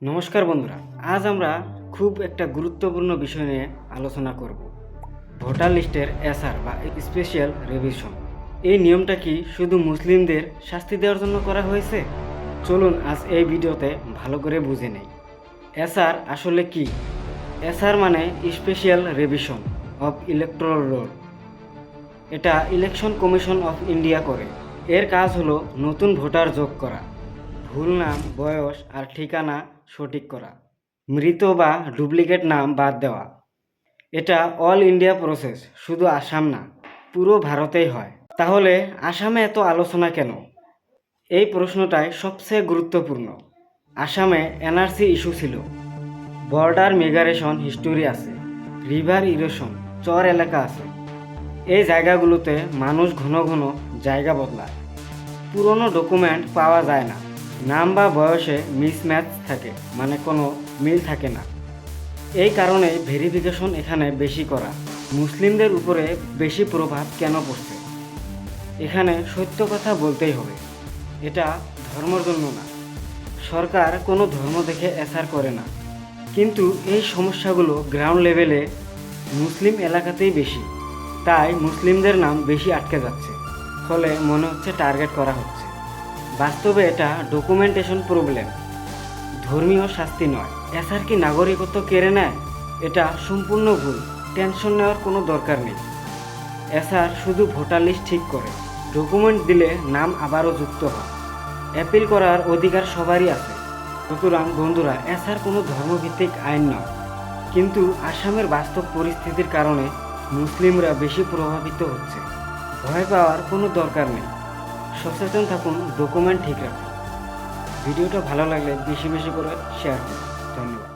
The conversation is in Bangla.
নমস্কার বন্ধুরা, আজ আমরা খুব একটা গুরুত্বপূর্ণ বিষয় নিয়ে আলোচনা করব। ভোটার লিস্টের এসআর বা স্পেশাল রিভিশন। এই নিয়মটা কি শুধু মুসলিমদের শাস্তি দেওয়ার জন্য করা হয়েছে? চলুন আজ এই ভিডিওতে ভালো করে বুঝে নেই। এসআর আসলে কি? এসআর মানে special revision of electoral roll. এটা ইলেকশন কমিশন অফ ইন্ডিয়া করে। এর কাজ হলো নতুন ভোটার যোগ করা, ভুল নাম, বয়স আর ঠিকানা সঠিক করা, মৃত বা ডুপ্লিকেট নাম বাদ দেওয়া। এটা অল ইন্ডিয়া প্রসেস, শুধু আসাম না, পুরো ভারতেই হয়। তাহলে আসামে এত আলোচনা কেন? এই প্রশ্নটাই সবচেয়ে গুরুত্বপূর্ণ। আসামে এনআরসি ইস্যু ছিল, বর্ডার মিগ্রেশন হিস্টোরি আছে, রিভার ইরোশন, চর এলাকা আছে। এই জায়গাগুলোতে মানুষ ঘন ঘন জায়গা বদলায়, পুরনো ডকুমেন্ট পাওয়া যায় না, নাম বা বয়সে মিসম্যাচ থাকে, মানে কোনো মিল থাকে না। এই কারণে ভেরিফিকেশন এখানে বেশি করা। মুসলিমদের উপরে বেশি প্রভাব কেন পড়ছে? এখানে সত্য কথা বলতেই হবে, এটা ধর্মের জন্য না। সরকার কোনো ধর্ম দেখে এসআর করে না, কিন্তু এই সমস্যাগুলো গ্রাউন্ড লেভেলে মুসলিম এলাকাতেই বেশি। তাই মুসলিমদের নাম বেশি আটকে যাচ্ছে, ফলে মনে হচ্ছে টার্গেট করা হচ্ছে। বাস্তবে এটা ডকুমেন্টেশন প্রবলেম, ধর্মীয় শাস্তি নয়। এসআর কি নাগরিকত্ব কেড়ে নেয়? এটা সম্পূর্ণ ভুল। টেনশন নেওয়ার কোনো দরকার নেই। এসআর শুধু ভোটার লিস্ট ঠিক করে, ডকুমেন্ট দিলে নাম আবারও যুক্ত হয়। অ্যাপিল করার অধিকার সবারই আছে। সুতরাং বন্ধুরা, এসআর কোনো ধর্মভিত্তিক আইন নয়, কিন্তু আসামের বাস্তব পরিস্থিতির কারণে মুসলিমরা বেশি প্রভাবিত হচ্ছে। ভয় পাওয়ার কোনো দরকার নেই, সচেতন থাকুন, ডকুমেন্ট ঠিক রাখুন। ভিডিওটা ভালো লাগলে বেশি বেশি করে শেয়ার করুন। ধন্যবাদ।